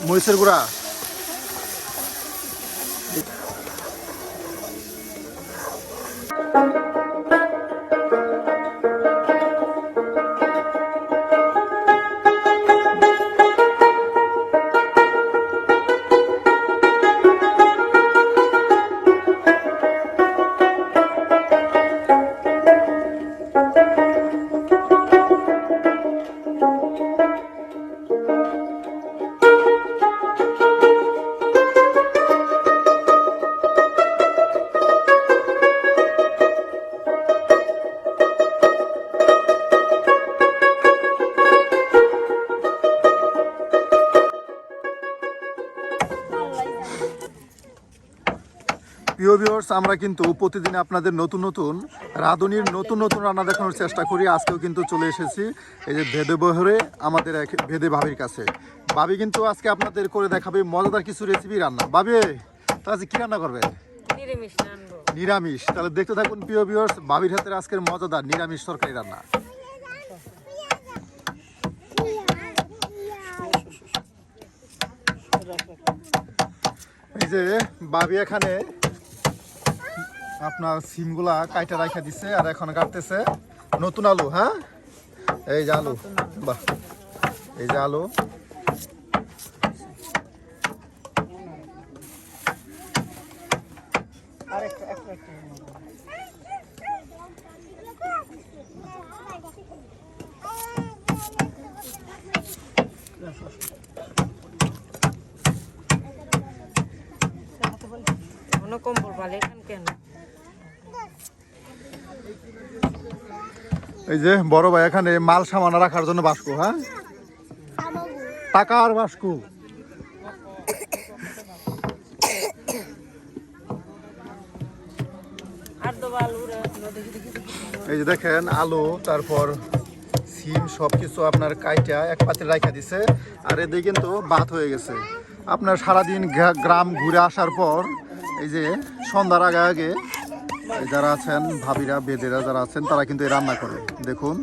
মরিচের গুঁড়া। প্রিয় ভিউয়ার্স, আমরা কিন্তু প্রতিদিন আপনাদের নতুন নতুন রাঁধুনির নতুন নতুন রান্না দেখানোর চেষ্টা করি। আজকেও কিন্তু চলে এসেছি এই যে ভেদে বহরে আমাদের এক ভেদে ভাবির কাছে। ভাবি কিন্তু আজকে আপনাদের করে দেখাবে মজাদার কিছু রেসিপি রান্না। ভাবি, তা আজকে কি রান্না করবে? নিরামিষ। তাহলে দেখতে থাকুন প্রিয় ভিউয়ার্স, ভাবির হাতের আজকের মজাদার নিরামিষ তরকারি রান্না। এই যে ভাবি এখানে আপনার সিমগুলা কাইটা রাখা দিচ্ছে আর এখন কাটতেছে নতুন আলু। হ্যাঁ, এই যে আলু, বাহ, এই যে আলু। এই যে বড় ভাই এখানে মাল সামান রাখার জন্য বাস্কু। হ্যাঁ, টাকার বাস্কু। এই যে দেখেন আলু, তারপর সিম সবকিছু আপনার কাইটা এক পাত্রে রাখা দিছে। আর এদিকে কিন্তু ভাত হয়ে গেছে। আপনার সারাদিন গ্রাম ঘুরে আসার পর এই যে সন্ধ্যার আগে আগে যারা আছেন ভাবিরা বেদেরা যারা আছেন তারা কিন্তু এই রান্না করে। দেখুন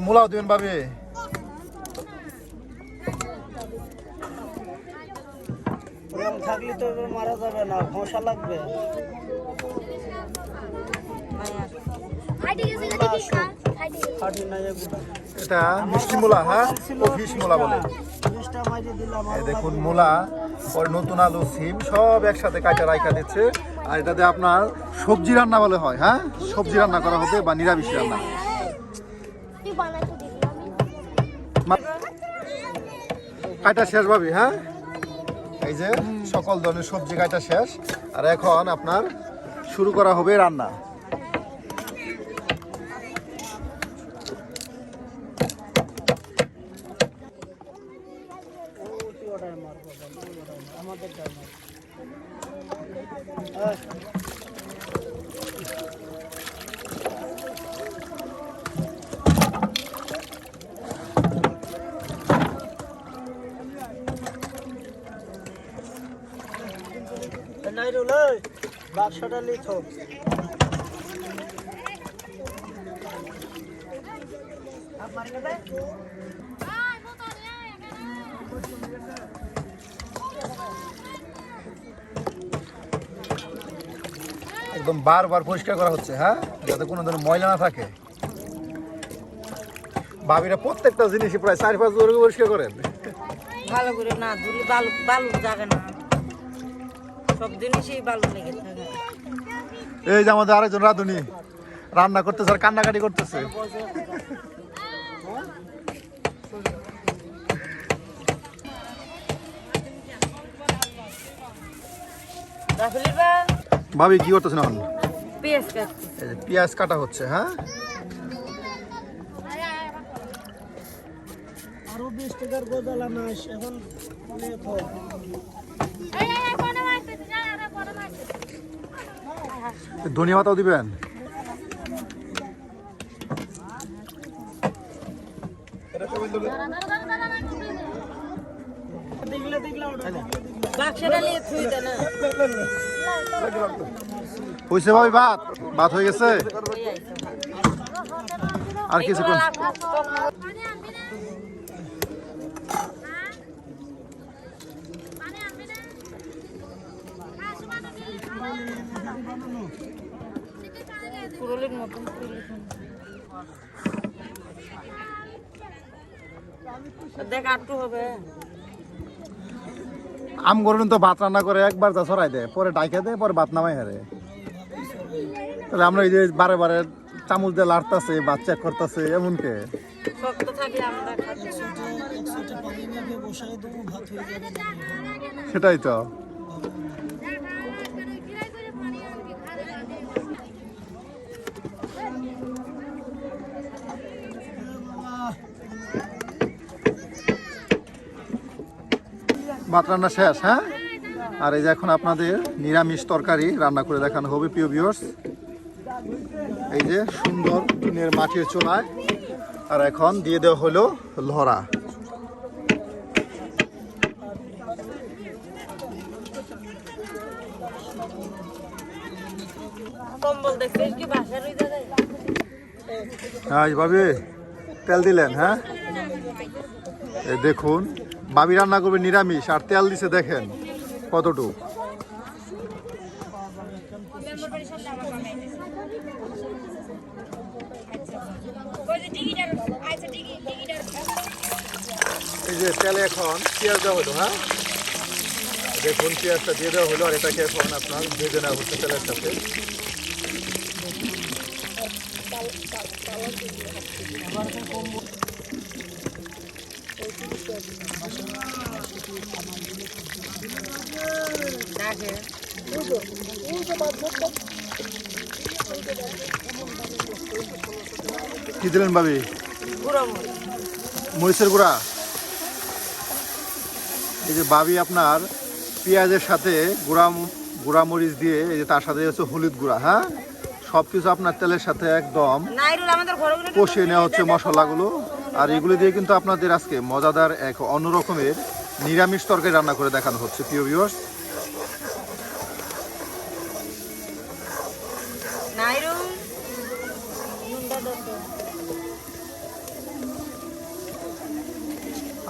মূলাও দিবেন ভাবি। থাকলে তো মারা যাবে না, মশা লাগবে। এটা মিষ্টি মূলা। হ্যাঁ, ফিশ মূলা বলে। এই দেখুন মূলা, পরে নতুন আলু, সিম সব একসাথে কাটা রাখা দিচ্ছে। আর এটাতে আপনার সবজি রান্না বলে হয়। হ্যাঁ, সবজি রান্না করা হবে বা নিরামিষ রান্না। কাটা শেষ ভাবি। হ্যাঁ, এই যে সকল ধরনের সবজি কাটা শেষ। আর এখন আপনার শুরু করা হবে রান্না। বাক্সটা লিখো। একদম বারবার পরিষ্কার করা হচ্ছে। হ্যাঁ, যাতে কোনো ধরনের ময়লা না থাকে। ভাবিরা প্রত্যেকটা জিনিসই প্রায় 4-5 বার পরিষ্কার করেন। ভালো করে না ধুলে বালু জাগে না, সব জিনিসই বালু লেগে থাকে। এই যে আমাদের আরেকজন রাঁধুনি রান্না করতেছে আর কান্নাকাটি করতেছে। ভাবি কি করতেছেন এখন? পেঁয়াজ কাটা হচ্ছে। হ্যাঁ, আরো 20 টাকার গোদালা মাছ এখন ধনিয়া পাতাও দিবেন। বাক্সটা নিয়ে থুই দে না হয়েছে ভাবি ভাত ভাত হয়ে গেছে আর কিছুক্ষণ পুরুলির মতন দেখ আটটু হবে আম করুন তো ভাত রান্না করে একবার যা ছড়াই দেয় পরে ডাইকা দেয় পরে ভাত নামাই হারে তাহলে আমরা এই যে বারে বারে চামচ দিয়ে লাড়তাছে ভাত চেক করতেছে এমন কে শক্ত থাকলে আমরা খাচ্ছি সেটাই তো ভাত রান্না শেষ হ্যাঁ আর এই যে এখন আপনাদের নিরামিষ তরকারি রান্না করে দেখানো হবে প্রিয় ভিউয়ার্স এই যে সুন্দর টিনের মাটির চুলায় আর এখন দিয়ে দেওয়া হলো লহরা কম্বল দেখছিস কি বাসার হয়ে যাবে হ্যাঁ ভাবি তেল দিলেন হ্যাঁ এই দেখুন ভাবি রান্না করবে নিরামিষ আর তেল দিছে দেখেন কতটুকু এই যে তেলে এখন পেঁয়াজ দেওয়া হলো হ্যাঁ দেখুন পেঁয়াজটা দিয়ে দেওয়া হলো আর এটাকে এখন আপনার ভেজে নেওয়া হচ্ছে তেলের সাথে কি দিলেন ভাবি মরিচের গুঁড়া এই যে ভাবি আপনার পেঁয়াজের সাথে গুঁড়া মরিচ দিয়ে এই যে তার সাথে হচ্ছে হলুদ গুঁড়া হ্যাঁ সবকিছু আপনার তেলের সাথে একদম কষিয়ে নেওয়া হচ্ছে মশলাগুলো আর এগুলো দিয়ে কিন্তু আপনাদের আজকে মজাদার এক অন্যরকমের নিরামিষ তরকারি রান্না করে দেখানো হচ্ছে প্রিয় ভিউয়ার্স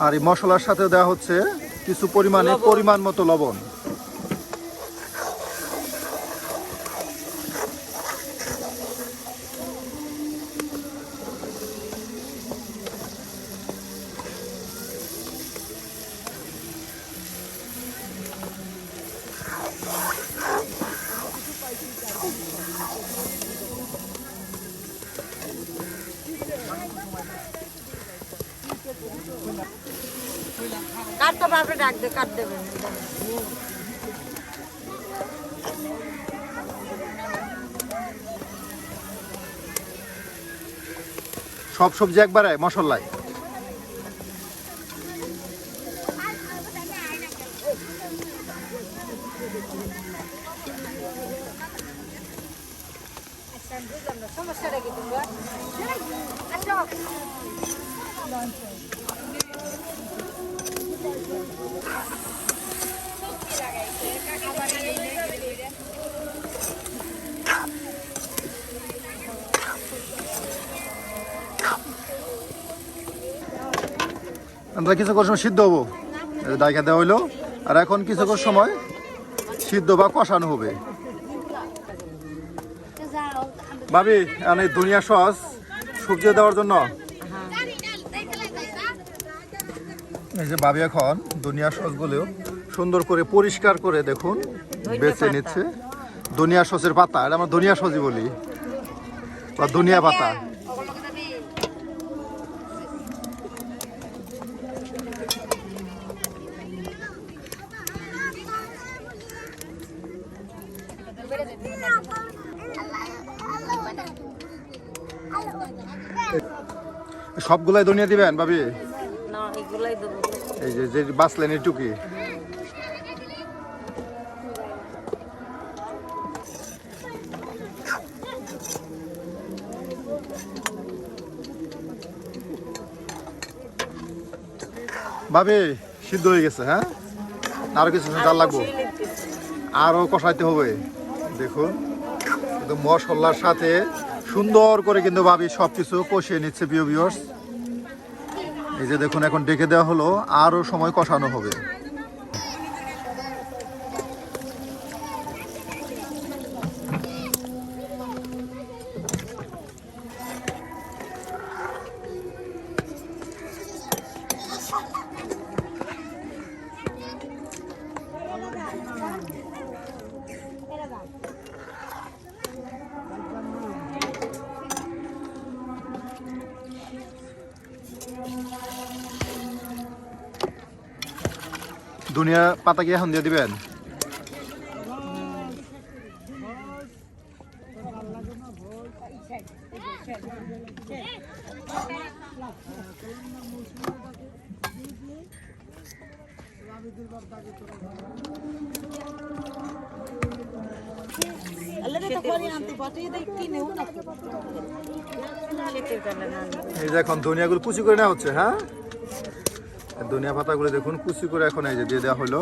আর এই মশলার সাথে দেওয়া হচ্ছে কিছু পরিমাণ মতো লবণ কাট তো বাপরে ডাক দে কাট দেবে সব সবজি একবারে মশলায় সমস্যাটা কি তোমরা আমরা কিছুক্ষণ সময় সিদ্ধ হবো ডাইকা দেওয়া হইলো আর এখন কিছুক্ষণ সময় সিদ্ধ বা কষানো হবে ভাবি আমি ধনিয়া সস সবজি দেওয়ার জন্য এই যে ভাবি এখন ধনিয়া সসগুলো সুন্দর করে পরিষ্কার করে দেখুন বেছে নিচ্ছে ধনিয়া সসের পাতা এটা আমরা ধনিয়া সসই বলি বা ধনিয়া পাতা সবগুলাই ধনিয়া দিবেন ভাবি না এগুলাই দেবো এই যে বাঁচলেন এইটুকি ভাবে সিদ্ধ হয়ে গেছে, হ্যাঁ? আরো কিছু জাল লাগবো, কষিয়ে নিতেছি। আরো কষাইতে হবে। দেখুন একদম মশলার সাথে সুন্দর করে কিন্তু ভাবি সবকিছু কষিয়ে নিচ্ছে প্রিয় ভিউয়ার্স। এই যে দেখুন এখন ডেকে দেওয়া হলো, আরো সময় কষানো হবে। ধনিয়া পাতা কি এখন দিয়ে দিবেন? শীতের কালে না এই যে এখন ধনিয়াগুলো কুচি করে নেওয়া হচ্ছে, হ্যাঁ? ধনিয়া পাতাগুলো দেখুন কুচি করে এখন এই যে দিয়ে দেওয়া হলো।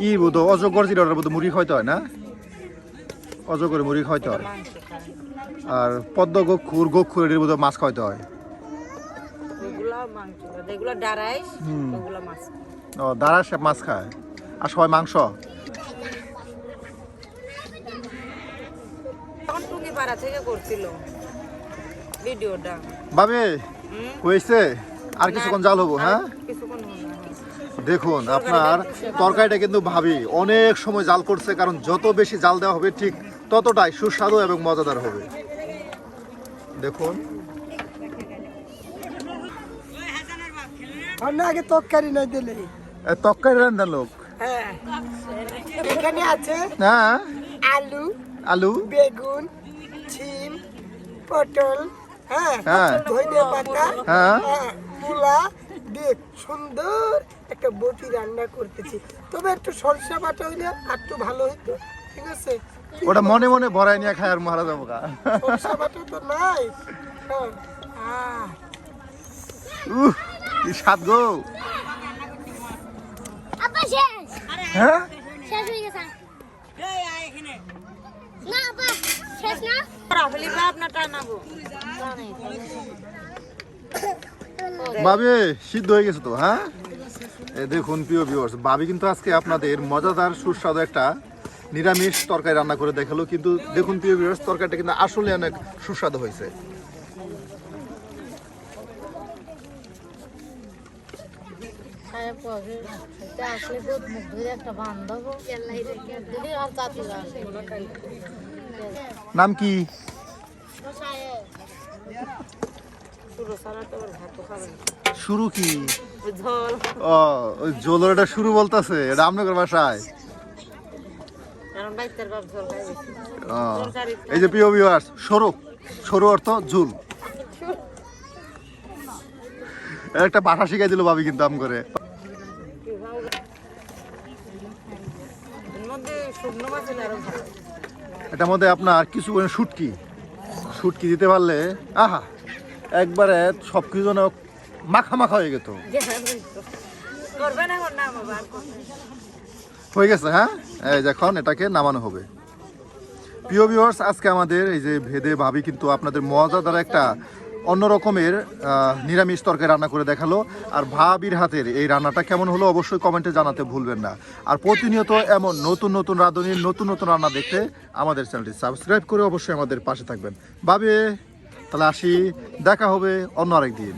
ই বোধ অজগর জিরাটার বোধ মুড়ি খাইতে হয় না? অজগরে মুড়ি খাইতে হয়। মাংস খায়। আর পদ্ম গক্ষুরের বোধ মাছ খাইতে হয়। ওগুলা মাংস, যেগুলো ডারাইস ওগুলা মাছ। ও দাঁড়া সে মাছ খায়, আর সবাই মাংস। তখন টুঙ্গিপাড়া থেকে করছিল ভিডিওটা। বাবে হুম? হয়েছে, আর কিছুক্ষণ জাল হবো, হ্যাঁ? কিছুক্ষণ মনে হয়। দেখুন আপনার তরকারিটা কিন্তু ভাবি অনেক সময় জাল করছে, কারণ যত বেশি জাল দেওয়া হবে ঠিক ততটাই সুস্বাদু এবং মজাদার হবে। দেখুন আগে তরকারি না দিলে তরকারি রান্না লোক, হ্যাঁ এখানে আছে হ্যাঁ? আলু, আলু, বেগুন, সিম, পটল, হ্যাঁ হ্যাঁ ধনিয়া পাতা, হ্যাঁ হ্যাঁ মূলা দিয়ে সুন্দর একটা বটি রান্না করতেছি। তবে একটু সরষা বাটা হইলে আর একটু ভালো হইতো, ঠিক আছে? ওটা মনে মনে ভরাই নিয়ে খায় আর মহারাজ আমাকে। সরষা বাটা তো নাই। হ্যাঁ কি স্বাদ গো। আপা শেষ হ্যাঁ শেষ হয়ে গেছে না আপা শেষ না রাফেলি বা আপনার টানাবো। বাবে সিদ্ধ হয়ে গেছে তো, হ্যাঁ? এই দেখুন প্রিয় ভিউয়ার্স, ভাবি কিন্তু আজকে আপনাদের মজাদার সুস্বাদু একটা নিরামিষ তরকারি রান্না করে দেখালো। কিন্তু দেখুন প্রিয় ভিউয়ার্স, তরকারিটা কিন্তু আসলে অনেক সুস্বাদু হয়েছে। আসলে বহুত মুখ ধরে একটা বান্ধব দিদি আর চাতুরা নাম কি? শুরু ছাড়া তো আবার ভাতও খাবে না। শুরু কি? ওই ঝোল ও ওই জোলের এটা শুরু বলতেছে, এটা আপনাদের বাসায়। কারণ বাইতের বাপ ঝোল খাই বেশি। ও, এই যে প্রিয় ভিউয়ার্স, সরু সরু অর্থ ঝুল। একটা ভাষা শিখাই দিল ভাবি কিন্তু আম করে। এর মধ্যে শুকনো মাছ হলে আরো ভালো। এটার মধ্যে আপনার কিছু শুটকি শুটকি দিতে পারলে আহা একবারে সব কিছু যেন মাখা মাখা হয়ে গেত। করবেন এখন না বাবা আর করবেন। হয়ে গেছে, হ্যাঁ? এই যখন এটাকে নামানো হবে। প্রিয় ভিউয়ার্স, আজকে আমাদের এই যে ভেদে ভাবি কিন্তু আপনাদের মজাদার একটা অন্য রকমের নিরামিষ তরকারি রান্না করে দেখালো। আর ভাবির হাতের এই রান্নাটা কেমন হলো অবশ্যই কমেন্টে জানাতে ভুলবেন না। আর প্রতিনিয়ত এমন নতুন নতুন রাঁধুনির নতুন নতুন রান্না দেখতে আমাদের চ্যানেলটি সাবস্ক্রাইব করে অবশ্যই আমাদের পাশে থাকবেন। ভাবি তাহলে আসি, দেখা হবে অন্য আরেকদিন।